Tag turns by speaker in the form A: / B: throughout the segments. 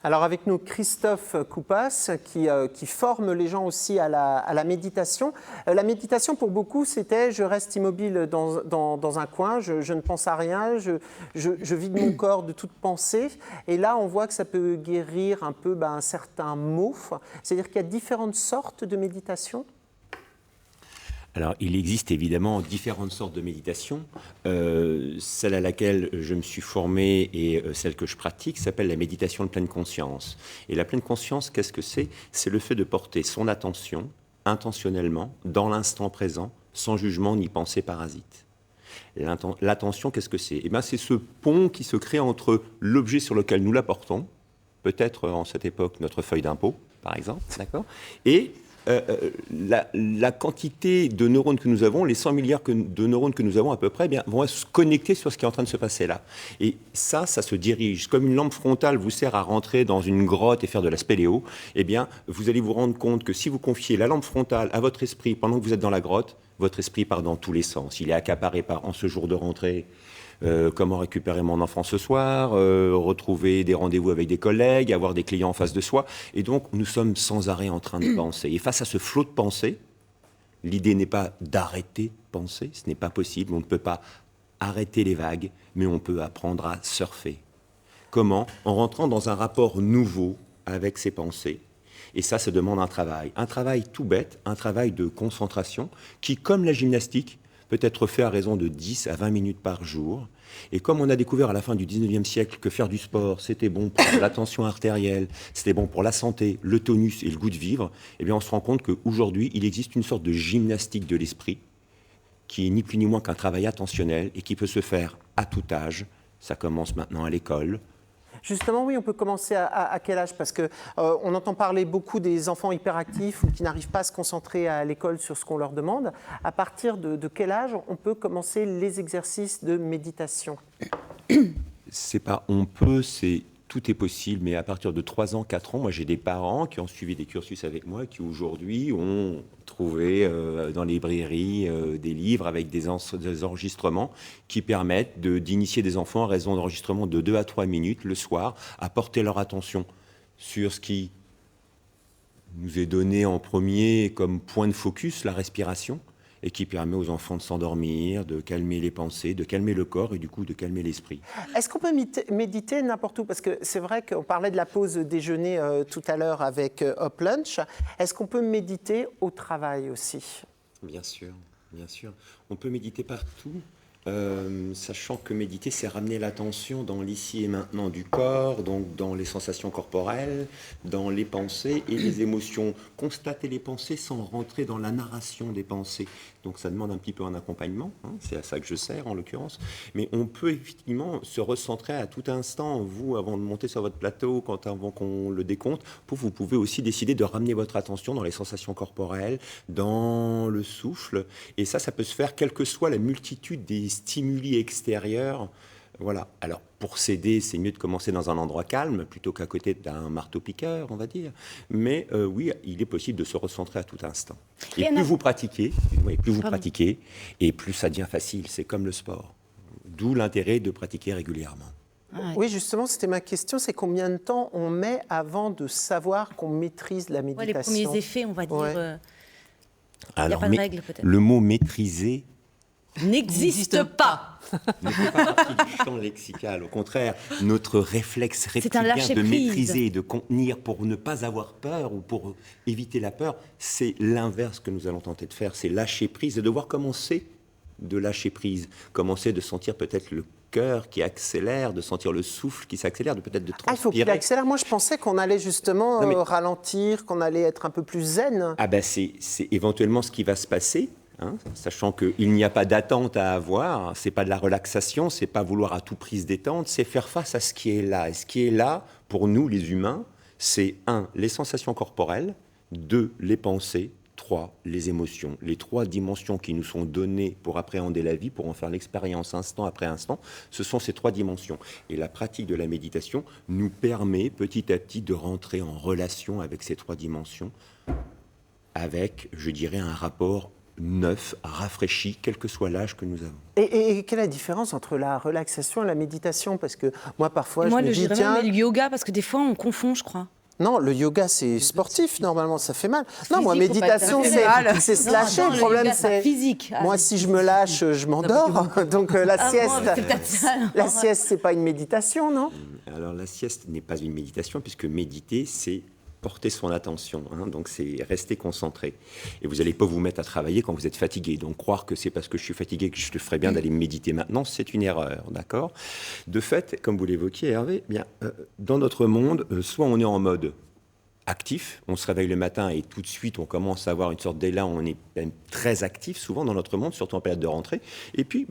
A: Alors avec nous, Christophe Koupas, qui forme les gens aussi à la méditation. La méditation, pour beaucoup, c'était je reste immobile dans un coin, je ne pense à rien, je vide mon corps de toute pensée. Et là, on voit que ça peut guérir un peu un certain mot. C'est-à-dire qu'il y a différentes sortes de méditation.
B: Alors, il existe évidemment différentes sortes de méditation. Celle à laquelle je me suis formé et celle que je pratique s'appelle la méditation de pleine conscience. Et la pleine conscience, qu'est-ce que c'est ? C'est le fait de porter son attention intentionnellement dans l'instant présent, sans jugement ni pensée parasite. L'attention, qu'est-ce que c'est ? Eh bien, c'est ce pont qui se crée entre l'objet sur lequel nous la portons, peut-être en cette époque notre feuille d'impôt, par exemple, d'accord ? Et la quantité de neurones que nous avons, les 100 milliards de neurones que nous avons à peu près, vont se connecter sur ce qui est en train de se passer là. Et ça se dirige. Comme une lampe frontale vous sert à rentrer dans une grotte et faire de la spéléo, eh bien, vous allez vous rendre compte que si vous confiez la lampe frontale à votre esprit pendant que vous êtes dans la grotte, votre esprit part dans tous les sens. Il est accaparé par, en ce jour de rentrée, comment récupérer mon enfant ce soir, retrouver des rendez-vous avec des collègues, avoir des clients en face de soi. Et donc, nous sommes sans arrêt en train de penser. Et face à ce flot de pensée, l'idée n'est pas d'arrêter de penser, ce n'est pas possible. On ne peut pas arrêter les vagues, mais on peut apprendre à surfer. Comment ? En rentrant dans un rapport nouveau avec ses pensées. Et ça demande un travail tout bête, un travail de concentration qui, comme la gymnastique, peut être fait à raison de 10 à 20 minutes par jour. Et comme on a découvert à la fin du 19e siècle que faire du sport, c'était bon pour la tension artérielle, c'était bon pour la santé, le tonus et le goût de vivre, eh bien on se rend compte qu'aujourd'hui, il existe une sorte de gymnastique de l'esprit qui est ni plus ni moins qu'un travail attentionnel et qui peut se faire à tout âge. Ça commence maintenant à l'école.
A: Justement, oui, on peut commencer à quel âge ? Parce qu'on entend parler beaucoup des enfants hyperactifs ou qui n'arrivent pas à se concentrer à l'école sur ce qu'on leur demande. À partir de quel âge on peut commencer les exercices de méditation ?
B: C'est pas on peut, c'est tout est possible, mais à partir de 3 ans, 4 ans, moi j'ai des parents qui ont suivi des cursus avec moi, qui aujourd'hui ont trouvé dans les librairies des livres avec des enregistrements qui permettent d'initier des enfants à raison d'enregistrement de 2 à 3 minutes le soir, à porter leur attention sur ce qui nous est donné en premier comme point de focus, la respiration, et qui permet aux enfants de s'endormir, de calmer les pensées, de calmer le corps et du coup de calmer l'esprit.
A: Est-ce qu'on peut méditer n'importe où ? Parce que c'est vrai qu'on parlait de la pause déjeuner tout à l'heure avec Hop Lunch. Est-ce qu'on peut méditer au travail aussi ?
B: Bien sûr, bien sûr. On peut méditer partout, sachant que méditer, c'est ramener l'attention dans l'ici et maintenant du corps, donc dans les sensations corporelles, dans les pensées et les émotions. Constater les pensées sans rentrer dans la narration des pensées. Donc ça demande un petit peu un accompagnement, hein, c'est à ça que je sers en l'occurrence. Mais on peut effectivement se recentrer à tout instant. Vous, avant de monter sur votre plateau, avant qu'on le décompte, vous pouvez aussi décider de ramener votre attention dans les sensations corporelles, dans le souffle. Et ça peut se faire quelle que soit la multitude des stimuli extérieurs. Voilà. Alors, pour s'aider, c'est mieux de commencer dans un endroit calme plutôt qu'à côté d'un marteau-piqueur, on va dire. Mais oui, il est possible de se recentrer à tout instant. Et plus vous pratiquez, et plus ça devient facile. C'est comme le sport. D'où l'intérêt de pratiquer régulièrement.
A: Oui, justement, c'était ma question. C'est combien de temps on met avant de savoir qu'on maîtrise la méditation ?
C: Les premiers effets, on va dire.
B: Alors,
C: il n'y a pas de règle, peut-être.
B: Le mot « maîtriser »
C: n'existe pas.
B: ne fait pas partie du champ lexical. Au contraire, notre réflexe reptilien de maîtriser et de contenir pour ne pas avoir peur ou pour éviter la peur, c'est l'inverse que nous allons tenter de faire. C'est lâcher prise et de voir comment c'est de lâcher prise. Commencer de sentir peut-être le cœur qui accélère, de sentir le souffle qui s'accélère, de peut-être de transpirer.
A: Il faut qu'il accélère. Moi, je pensais qu'on allait justement ralentir, qu'on allait être un peu plus zen.
B: C'est éventuellement ce qui va se passer. Hein, sachant qu'il n'y a pas d'attente à avoir, c'est pas de la relaxation, c'est pas vouloir à tout prix se détendre, c'est faire face à ce qui est là. Et ce qui est là, pour nous les humains, c'est 1, les sensations corporelles, 2, les pensées, 3, les émotions. Les 3 dimensions qui nous sont données pour appréhender la vie, pour en faire l'expérience instant après instant, ce sont ces 3 dimensions. Et la pratique de la méditation nous permet petit à petit de rentrer en relation avec ces 3 dimensions, avec, je dirais, un rapport neuf, rafraîchi, quel que soit l'âge que nous avons.
A: Et quelle est la différence entre la relaxation et la méditation? Parce que moi, parfois, je me dis,
C: dirais
A: tiens...
C: même le yoga, parce que des fois, on confond, je crois.
A: Non, le yoga, c'est sportif, normalement, ça fait mal. Non,
C: Physique,
A: moi,
C: faut pas
A: méditation,
C: être mal.
A: c'est se
C: Non,
A: lâcher.
C: attends,
A: Le
C: le
A: problème,
C: yoga, c'est
A: c'est...
C: physique. Ah,
A: Moi,
C: mais-
A: si je me lâche, je m'endors. Donc, la sieste,
C: c'est peut-être ça, alors.
A: la sieste, c'est pas une méditation, non?
B: Alors la sieste n'est pas une méditation, puisque méditer, c'est porter son attention, donc c'est rester concentré. Et vous n'allez pas vous mettre à travailler quand vous êtes fatigué. Donc croire que c'est parce que je suis fatigué que je te ferais bien d'aller méditer maintenant, c'est une erreur, d'accord? De fait, comme vous l'évoquiez, Hervé, bien, dans notre monde, soit on est en mode actif, on se réveille le matin et tout de suite on commence à avoir une sorte d'élan, on est même très actif souvent dans notre monde, surtout en période de rentrée. Et puis,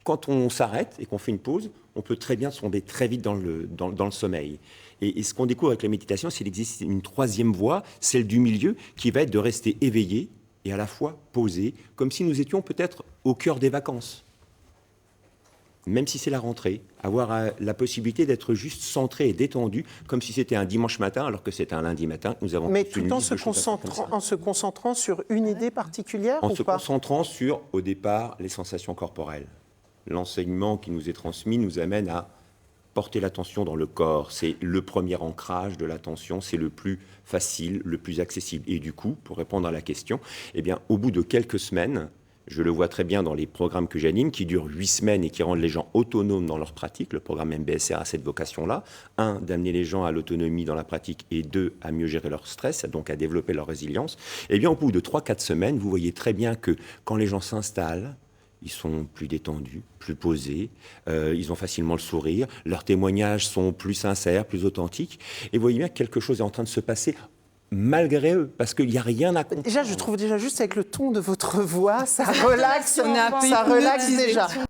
B: quand on s'arrête et qu'on fait une pause, on peut très bien tomber très vite dans le sommeil. Et ce qu'on découvre avec la méditation, c'est qu'il existe une troisième voie, celle du milieu, qui va être de rester éveillé et à la fois posé, comme si nous étions peut-être au cœur des vacances. Même si c'est la rentrée, avoir la possibilité d'être juste centré et détendu, comme si c'était un dimanche matin, alors que c'est un lundi matin. Nous avons
A: Mais
B: une
A: tout en
B: liste
A: se,
B: de choses à faire comme ça.
A: en se concentrant sur une idée particulière
B: En
A: ou
B: se
A: pas?
B: concentrant sur, au départ, les sensations corporelles. L'enseignement qui nous est transmis nous amène à porter l'attention dans le corps. C'est le premier ancrage de l'attention, c'est le plus facile, le plus accessible. Et du coup, pour répondre à la question, eh bien, au bout de quelques semaines, je le vois très bien dans les programmes que j'anime, qui durent 8 semaines et qui rendent les gens autonomes dans leur pratique. Le programme MBSR a cette vocation-là. 1, d'amener les gens à l'autonomie dans la pratique, et 2, à mieux gérer leur stress, donc à développer leur résilience. Eh bien, au bout de 3-4 semaines, vous voyez très bien que quand les gens s'installent, ils sont plus détendus, plus posés, ils ont facilement le sourire, leurs témoignages sont plus sincères, plus authentiques. Et vous voyez bien que quelque chose est en train de se passer malgré eux, parce qu'il n'y a rien à comprendre.
A: Déjà, je trouve déjà juste avec le ton de votre voix, ça relaxe,
C: On est un peu
A: ça relaxe
C: hypnotisé.
A: déjà.